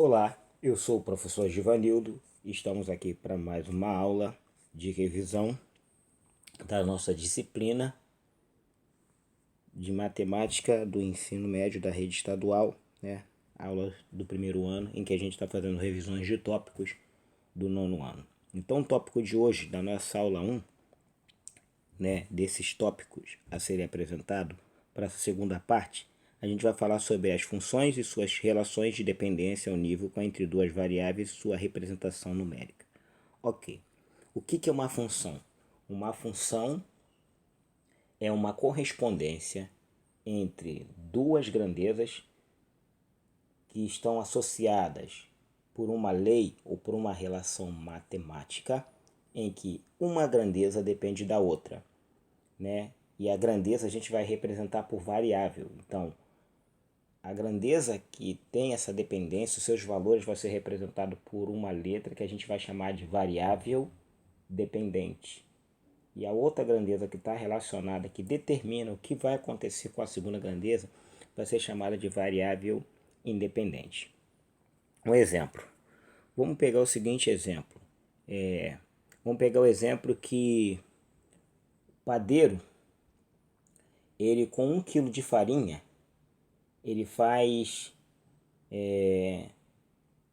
Olá, eu sou o professor Givanildo e estamos aqui para mais uma aula de revisão da nossa disciplina de matemática do ensino médio da rede estadual, né? Aula do primeiro ano, em que a gente está fazendo revisões de tópicos do nono ano. Então, o tópico de hoje, da nossa aula 1, né, desses tópicos a serem apresentados para essa segunda parte, a gente vai falar sobre as funções e suas relações de dependência unívoca entre duas variáveis e sua representação numérica. Ok. O que é uma função? Uma função é uma correspondência entre duas grandezas que estão associadas por uma lei ou por uma relação matemática em que uma grandeza depende da outra, né? E a grandeza a gente vai representar por variável. Então, a grandeza que tem essa dependência, os seus valores vão ser representados por uma letra que a gente vai chamar de variável dependente. E a outra grandeza que está relacionada, que determina o que vai acontecer com a segunda grandeza, vai ser chamada de variável independente. Um exemplo. Vamos pegar o seguinte exemplo. Vamos pegar o exemplo que o padeiro, ele com 1 kg de farinha, ele faz...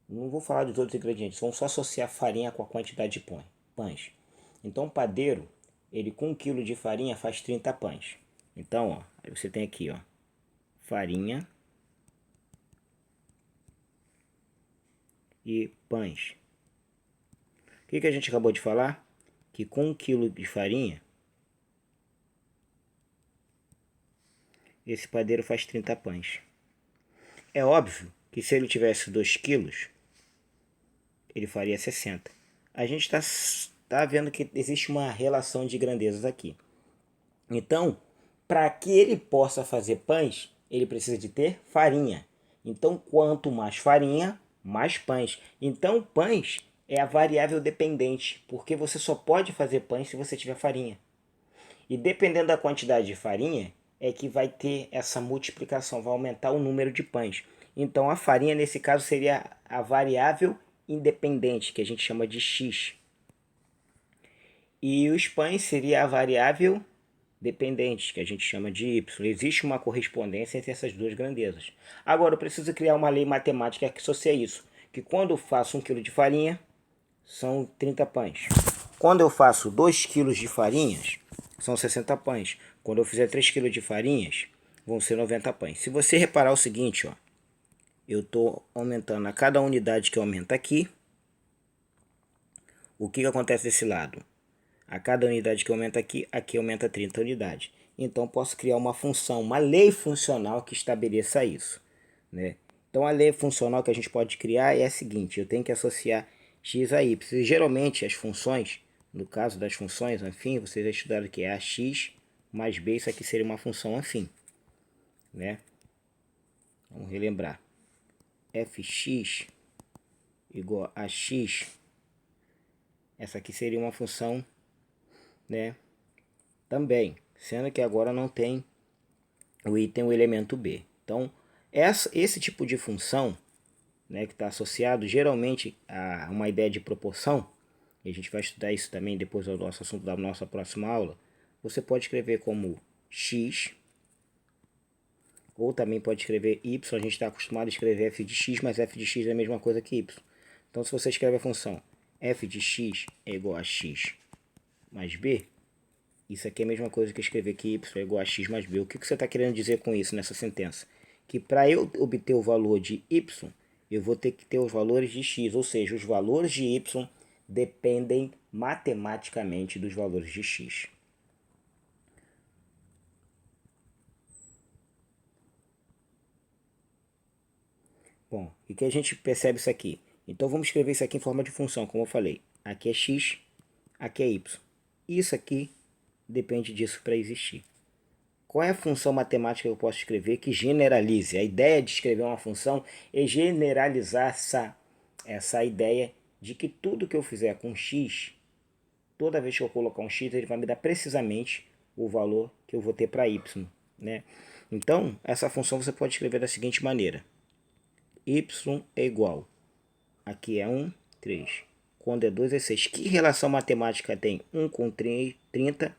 não vou falar dos outros ingredientes, vamos só associar farinha com a quantidade de pães. Então o padeiro, ele com 1 kg de farinha faz 30 pães. Então, ó, aí você tem aqui, ó, farinha e pães. O que a gente acabou de falar? Que com 1 kg de farinha, esse padeiro faz 30 pães. É óbvio que se ele tivesse 2 quilos, ele faria 60. A gente tá vendo que existe uma relação de grandezas aqui. Então, para que ele possa fazer pães, ele precisa de ter farinha. Então, quanto mais farinha, mais pães. Então, pães é a variável dependente, porque você só pode fazer pães se você tiver farinha. E dependendo da quantidade de farinha, é que vai ter essa multiplicação, vai aumentar o número de pães. Então, a farinha, nesse caso, seria a variável independente, que a gente chama de x. E os pães seria a variável dependentes, que a gente chama de y. Existe uma correspondência entre essas duas grandezas. Agora, eu preciso criar uma lei matemática que associa isso. Que quando eu faço 1 kg de farinha, são 30 pães. Quando eu faço 2 kg de farinhas, são 60 pães. Quando eu fizer 3 kg de farinhas, vão ser 90 pães. Se você reparar o seguinte, ó, eu estou aumentando a cada unidade que aumenta aqui. O que acontece desse lado? A cada unidade que aumenta aqui, aqui aumenta 30 unidades. Então, posso criar uma função, uma lei funcional que estabeleça isso, né? Então, a lei funcional que a gente pode criar é a seguinte: eu tenho que associar x a y. E, geralmente, as funções, no caso das funções afim, vocês já estudaram que é ax mais b, isso aqui seria uma função afim, né? Vamos relembrar. Fx igual a x, essa aqui seria uma função, né? Também, sendo que agora não tem o item, o elemento b. Então, esse tipo de função, né, que está associado geralmente a uma ideia de proporção, e a gente vai estudar isso também depois do nosso assunto da nossa próxima aula, você pode escrever como x, ou também pode escrever y. A gente está acostumado a escrever f de x, mas f de x é a mesma coisa que y. Então, se você escreve a função f de x é igual a x mais b, isso aqui é a mesma coisa que escrever que y é igual a x mais b. O que você está querendo dizer com isso nessa sentença? Que para eu obter o valor de y, eu vou ter que ter os valores de x, ou seja, os valores de y dependem matematicamente dos valores de x. Bom, e que a gente percebe isso aqui? Então vamos escrever isso aqui em forma de função, como eu falei. Aqui é x, aqui é y. Isso aqui depende disso para existir. Qual é a função matemática que eu posso escrever que generalize? A ideia de escrever uma função é generalizar essa ideia de que tudo que eu fizer com x, toda vez que eu colocar um x, ele vai me dar precisamente o valor que eu vou ter para y, né? Então, essa função você pode escrever da seguinte maneira: y é igual aqui é 1, 3. Quando é 2 é 6. Que relação matemática tem 1 com 30,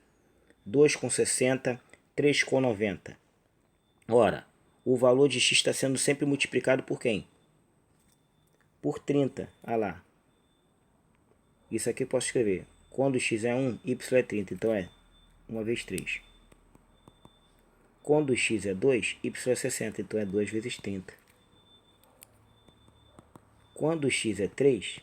2 com 60, 3 com 90? Ora, o valor de x está sendo sempre multiplicado por quem? Por 30. Olha lá. Isso aqui eu posso escrever. Quando x é 1, y é 30. Então é 1 vezes 3. Quando x é 2, y é 60. Então é 2 vezes 30. Quando x é 3,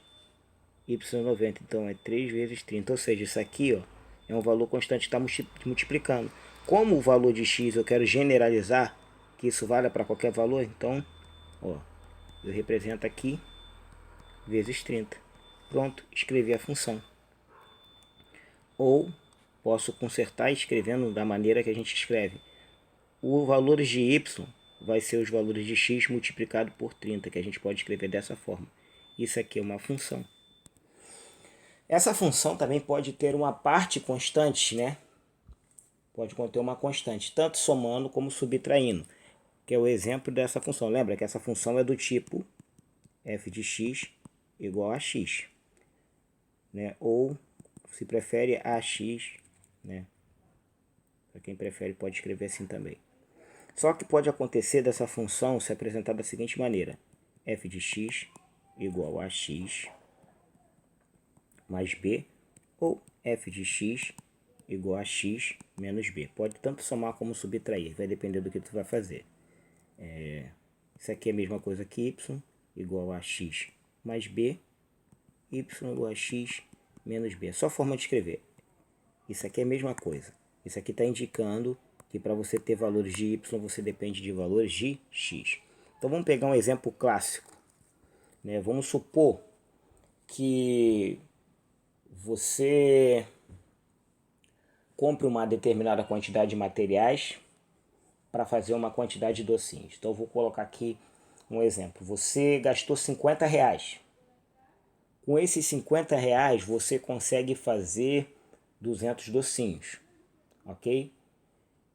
y é 90. Então é 3 vezes 30. Ou seja, isso aqui ó, é um valor constante que está multiplicando. Como o valor de x eu quero generalizar, que isso vale para qualquer valor, então ó, eu represento aqui vezes 30. Pronto, escrevi a função. Ou posso consertar escrevendo da maneira que a gente escreve. O valores de y vai ser os valores de x multiplicado por 30, que a gente pode escrever dessa forma. Isso aqui é uma função. Essa função também pode ter uma parte constante, né? Pode conter uma constante, tanto somando como subtraindo, que é o exemplo dessa função. Lembra que essa função é do tipo f de x igual a x, né? Ou, se prefere, ax, né? Para quem prefere pode escrever assim também. Só que pode acontecer dessa função se apresentar da seguinte maneira: f de x igual a x mais b, ou f de x igual a x menos b. Pode tanto somar como subtrair, vai depender do que tu vai fazer. Isso aqui é a mesma coisa que y igual a x mais b, y igual a x menos b. É só forma de escrever. Isso aqui é a mesma coisa. Isso aqui está indicando que para você ter valores de y, você depende de valores de x. Então vamos pegar um exemplo clássico, né? Vamos supor que você compre uma determinada quantidade de materiais para fazer uma quantidade de docinhos. Então eu vou colocar aqui um exemplo. Você gastou 50 reais. Com esses 50 reais você consegue fazer 200 docinhos, ok?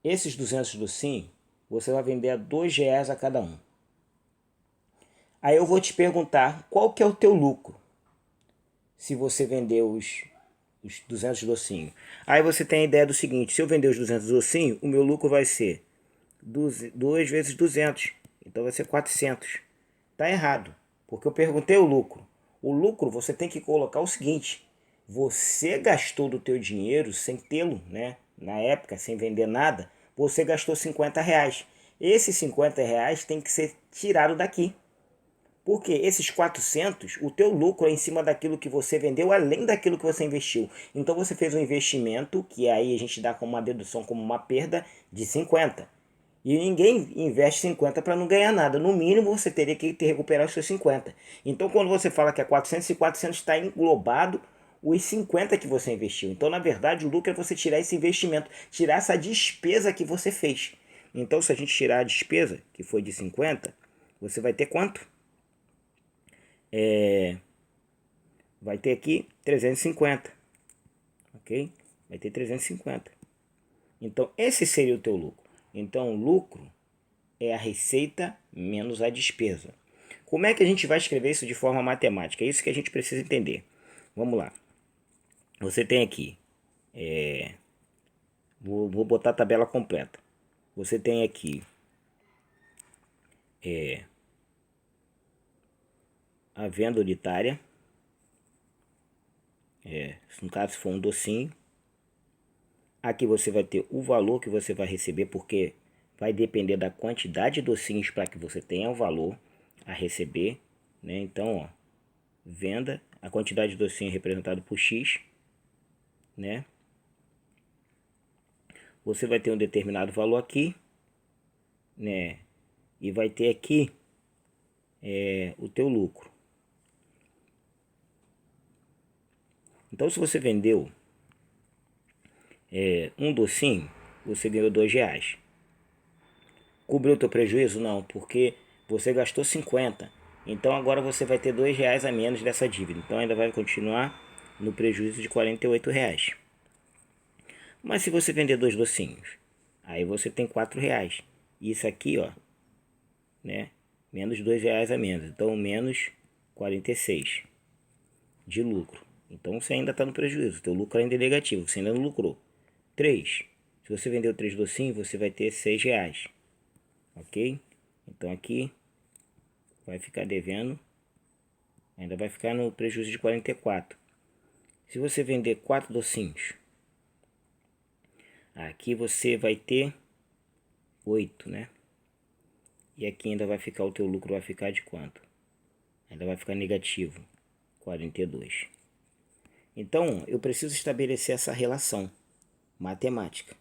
Esses 200 docinhos você vai vender a R$2 a cada um. Aí eu vou te perguntar qual que é o teu lucro se você vender os 200 docinhos. Aí você tem a ideia do seguinte: se eu vender os 200 docinhos, o meu lucro vai ser 2 vezes 200, então vai ser 400. Tá errado, porque eu perguntei o lucro. O lucro você tem que colocar o seguinte: você gastou do teu dinheiro sem tê-lo, né? Na época, sem vender nada, você gastou 50 reais. Esses 50 reais tem que ser tirado daqui. Porque esses 400, o teu lucro é em cima daquilo que você vendeu, além daquilo que você investiu. Então você fez um investimento, que aí a gente dá como uma dedução, como uma perda de 50. E ninguém investe 50 para não ganhar nada. No mínimo você teria que recuperar os seus 50. Então quando você fala que é 400, e 400 está englobado os 50 que você investiu. Então na verdade o lucro é você tirar esse investimento, tirar essa despesa que você fez. Então se a gente tirar a despesa, que foi de 50, você vai ter quanto? Vai ter aqui 350, ok? Vai ter 350. Então esse seria o teu lucro. Então o lucro é a receita menos a despesa. Como é que a gente vai escrever isso de forma matemática? É isso que a gente precisa entender. Vamos lá. Você tem aqui, vou botar a tabela completa. Você tem aqui a venda unitária, no caso se for um docinho. Aqui você vai ter o valor que você vai receber, porque vai depender da quantidade de docinhos para que você tenha o valor a receber, né? Então, ó, venda, a quantidade de docinhos representado por X, né? Você vai ter um determinado valor aqui, né? E vai ter aqui o teu lucro. Então, se você vendeu um docinho, você ganhou R$2. Cobriu o teu prejuízo? Não, porque você gastou 50. Então agora você vai ter R$2 a menos dessa dívida. Então ainda vai continuar no prejuízo de R$48. Mas se você vender 2 docinhos, aí você tem R$4. Isso aqui, ó, né? Menos R$2 a menos. Então menos 46 de lucro. Então você ainda está no prejuízo, teu lucro ainda é negativo, você ainda não lucrou. 3. Se você vendeu 3 docinhos, você vai ter 6 reais. Ok? Então aqui vai ficar devendo, ainda vai ficar no prejuízo de 44. Se você vender 4 docinhos, aqui você vai ter 8, né? E aqui ainda vai ficar, o teu lucro vai ficar de quanto? Ainda vai ficar negativo, 42. Então, eu preciso estabelecer essa relação matemática.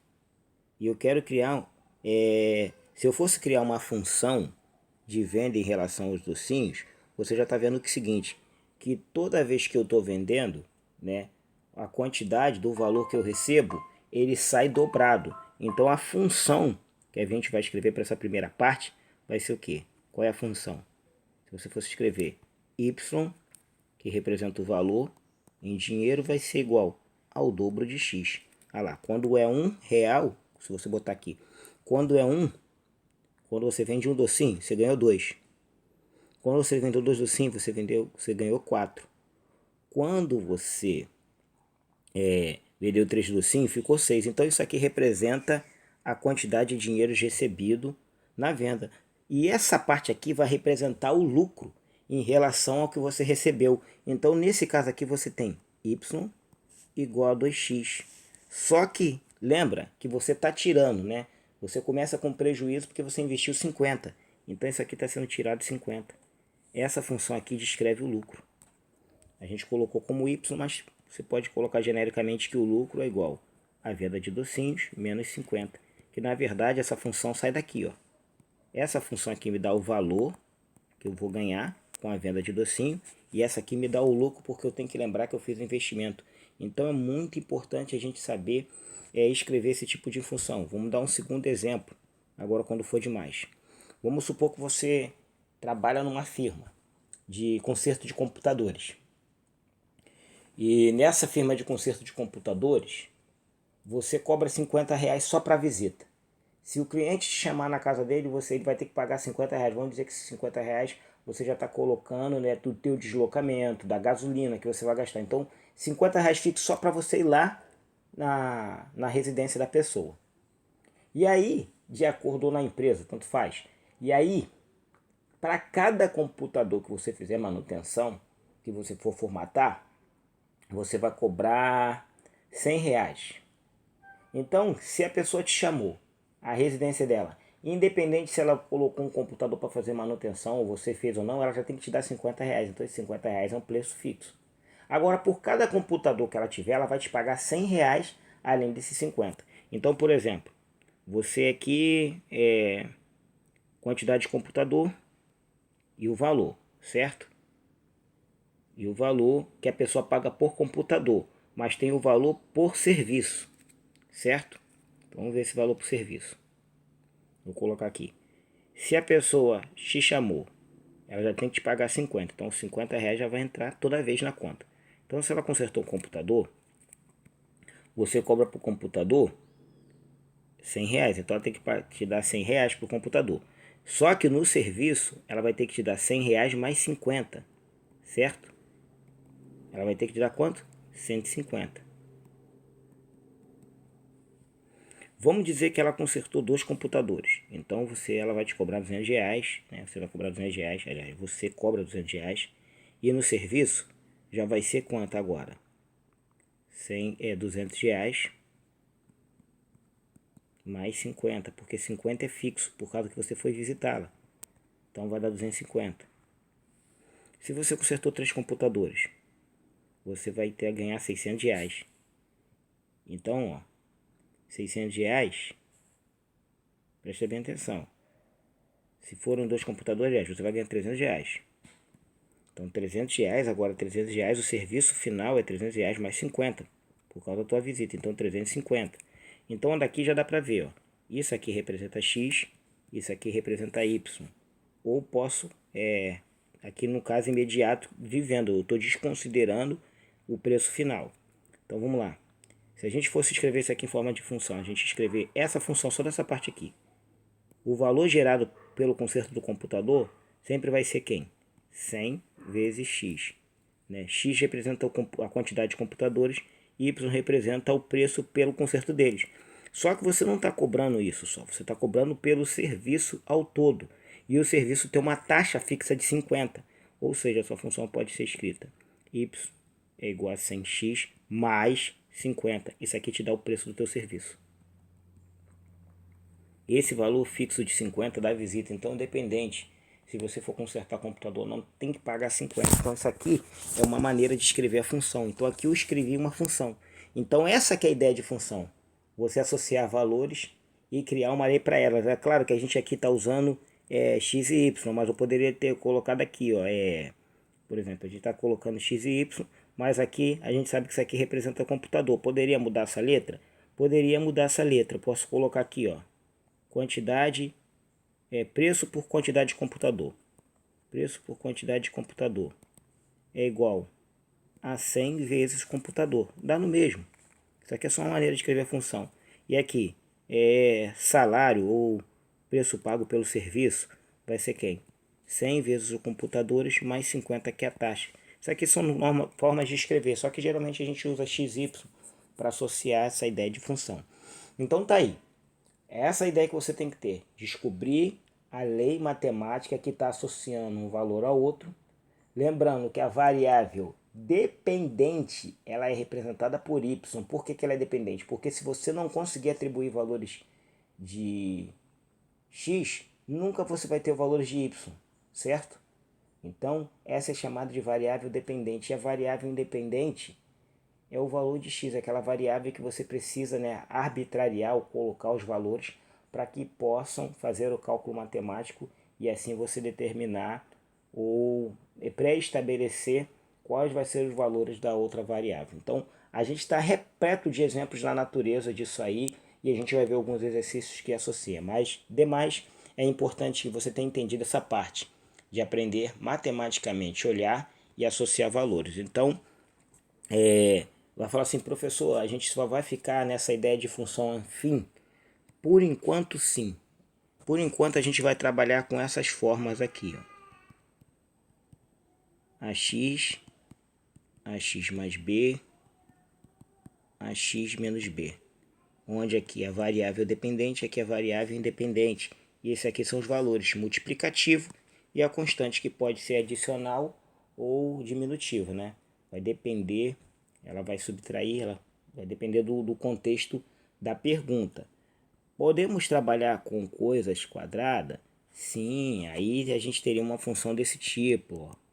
E eu quero criar, se eu fosse criar uma função de venda em relação aos docinhos, você já está vendo que é o seguinte, que toda vez que eu estou vendendo, né, a quantidade do valor que eu recebo, ele sai dobrado. Então a função que a gente vai escrever para essa primeira parte vai ser o quê? Qual é a função? Se você fosse escrever y, que representa o valor, em dinheiro vai ser igual ao dobro de x. Olha lá, quando é R$1, se você botar aqui, quando você vende um docinho, você ganhou 2. Quando você vendeu 2 docinhos, você ganhou 4. Quando você vendeu 3 docinhos, ficou 6. Então isso aqui representa a quantidade de dinheiro recebido na venda. E essa parte aqui vai representar o lucro em relação ao que você recebeu. Então nesse caso aqui você tem y igual a 2x. Só que lembra que você está tirando, né? Você começa com prejuízo porque você investiu 50. Então isso aqui está sendo tirado 50. Essa função aqui descreve o lucro. A gente colocou como y, mas você pode colocar genericamente que o lucro é igual à venda de docinhos menos 50. Que na verdade essa função sai daqui, ó. Essa função aqui me dá o valor que eu vou ganhar com a venda de docinho. E essa aqui me dá o lucro porque eu tenho que lembrar que eu fiz um investimento. Então é muito importante a gente saber escrever esse tipo de função. Vamos dar um segundo exemplo, agora quando for demais. Vamos supor que você trabalha numa firma de conserto de computadores. E nessa firma de conserto de computadores, você cobra 50 reais só para visita. Se o cliente te chamar na casa dele, ele vai ter que pagar 50 reais. Vamos dizer que esses 50 reais você já está colocando, né, do teu deslocamento, da gasolina que você vai gastar. Então, 50 reais fixo só para você ir lá na residência da pessoa. E aí, de acordo ou na empresa, tanto faz. E aí, para cada computador que você fizer manutenção, que você for formatar, você vai cobrar 100 reais. Então, se a pessoa te chamou, a residência dela, independente se ela colocou um computador para fazer manutenção, ou você fez ou não, ela já tem que te dar 50 reais. Então, esses 50 reais é um preço fixo. Agora, por cada computador que ela tiver, ela vai te pagar 100 reais além desses 50. Então, por exemplo, você aqui, quantidade de computador e o valor, certo? E o valor que a pessoa paga por computador, mas tem o valor por serviço, certo? Então, vamos ver esse valor por serviço. Vou colocar aqui. Se a pessoa te chamou, ela já tem que te pagar 50. Então, 50 reais já vai entrar toda vez na conta. Então, se ela consertou um computador, você cobra para o computador 100 reais. Então, ela tem que te dar 100 reais para o computador. Só que no serviço, ela vai ter que te dar 100 reais mais 50, certo? Ela vai ter que te dar quanto? 150. Vamos dizer que ela consertou 2 computadores. Então ela vai te cobrar 200 reais. Né? Você vai cobrar 200 reais. Aliás, você cobra 200 reais. E no serviço já vai ser quanto agora? 200 reais mais 50. Porque 50 é fixo por causa que você foi visitá-la. Então vai dar 250. Se você consertou 3 computadores, você vai ter a ganhar 600 reais. Então, ó, 600 reais, presta bem atenção. Se foram 2 computadores, você vai ganhar 300 reais. Então, 300 reais, agora 300 reais, o serviço final é 300 reais mais 50, por causa da tua visita. Então, 350. Então, daqui já dá para ver, ó. Isso aqui representa X, isso aqui representa Y. Ou posso, aqui no caso imediato, de venda. Eu estou desconsiderando o preço final. Então, vamos lá. Se a gente fosse escrever isso aqui em forma de função, a gente escrever essa função só dessa parte aqui. O valor gerado pelo conserto do computador sempre vai ser quem? 100 vezes x. Né? X representa a quantidade de computadores, y representa o preço pelo conserto deles. Só que você não está cobrando isso só, você está cobrando pelo serviço ao todo. E o serviço tem uma taxa fixa de 50, ou seja, a sua função pode ser escrita y é igual a 100x mais 50. Isso aqui te dá o preço do teu serviço. Esse valor fixo de 50 da visita, então, independente se você for consertar computador, não tem que pagar 50. Então, isso aqui é uma maneira de escrever a função. Então, aqui eu escrevi uma função. Então, essa que é a ideia de função. Você associar valores e criar uma lei para elas. É claro que a gente aqui está usando x e y, mas eu poderia ter colocado aqui, ó, por exemplo, a gente está colocando x e y, mas aqui a gente sabe que isso aqui representa computador. Poderia mudar essa letra? Poderia mudar essa letra. Posso colocar aqui, ó, quantidade, preço por quantidade de computador. Preço por quantidade de computador é igual a 100 vezes computador. Dá no mesmo. Isso aqui é só uma maneira de escrever a função. E aqui, salário ou preço pago pelo serviço, vai ser quem? 100 vezes os computadores mais 50 que é a taxa. Isso aqui são formas de escrever, só que geralmente a gente usa XY para associar essa ideia de função. Então tá aí. É essa a ideia que você tem que ter. Descobrir a lei matemática que está associando um valor ao outro. Lembrando que a variável dependente, ela é representada por y. Por que ela é dependente? Porque se você não conseguir atribuir valores de x, nunca você vai ter valores de y, certo? Então, essa é chamada de variável dependente. E a variável independente é o valor de x, aquela variável que você precisa, né, arbitrariar ou colocar os valores para que possam fazer o cálculo matemático e assim você determinar ou pré-estabelecer quais vão ser os valores da outra variável. Então, a gente está repleto de exemplos na natureza disso aí e a gente vai ver alguns exercícios que associam. Mas, demais, é importante que você tenha entendido essa parte de aprender matematicamente, olhar e associar valores. Então, vai falar assim, professor, a gente só vai ficar nessa ideia de função fim? Por enquanto, sim. Por enquanto, a gente vai trabalhar com essas formas aqui, ó. AX mais B, AX menos B. Onde aqui a variável dependente, aqui a variável independente. E esse aqui são os valores multiplicativo e a constante que pode ser adicional ou diminutivo, né? Vai depender, ela vai subtrair, ela vai depender do contexto da pergunta. Podemos trabalhar com coisas quadradas? Sim, aí a gente teria uma função desse tipo, ó.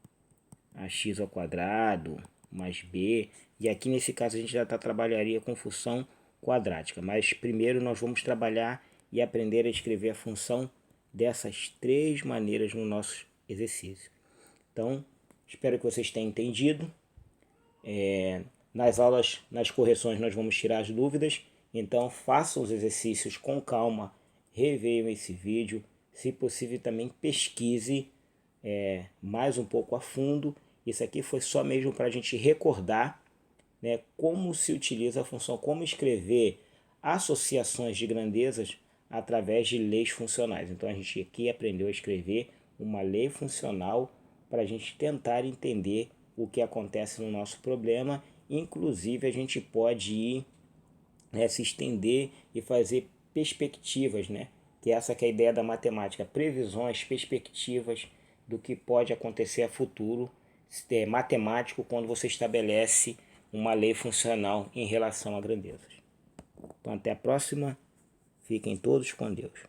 Ax ao quadrado mais b. E aqui nesse caso a gente já trabalharia com função quadrática. Mas primeiro nós vamos trabalhar e aprender a escrever a função dessas três maneiras no nosso exercício. Então, espero que vocês tenham entendido. Nas aulas, nas correções, nós vamos tirar as dúvidas. Então, façam os exercícios com calma, revejam esse vídeo. Se possível, também pesquise mais um pouco a fundo. Isso aqui foi só mesmo para a gente recordar, né, como se utiliza a função, como escrever associações de grandezas através de leis funcionais. Então, a gente aqui aprendeu a escrever uma lei funcional para a gente tentar entender o que acontece no nosso problema. Inclusive, a gente pode ir, se estender e fazer perspectivas, né? Que essa que é a ideia da matemática, previsões, perspectivas do que pode acontecer a futuro matemático quando você estabelece uma lei funcional em relação a grandezas. Então, até a próxima. Fiquem todos com Deus.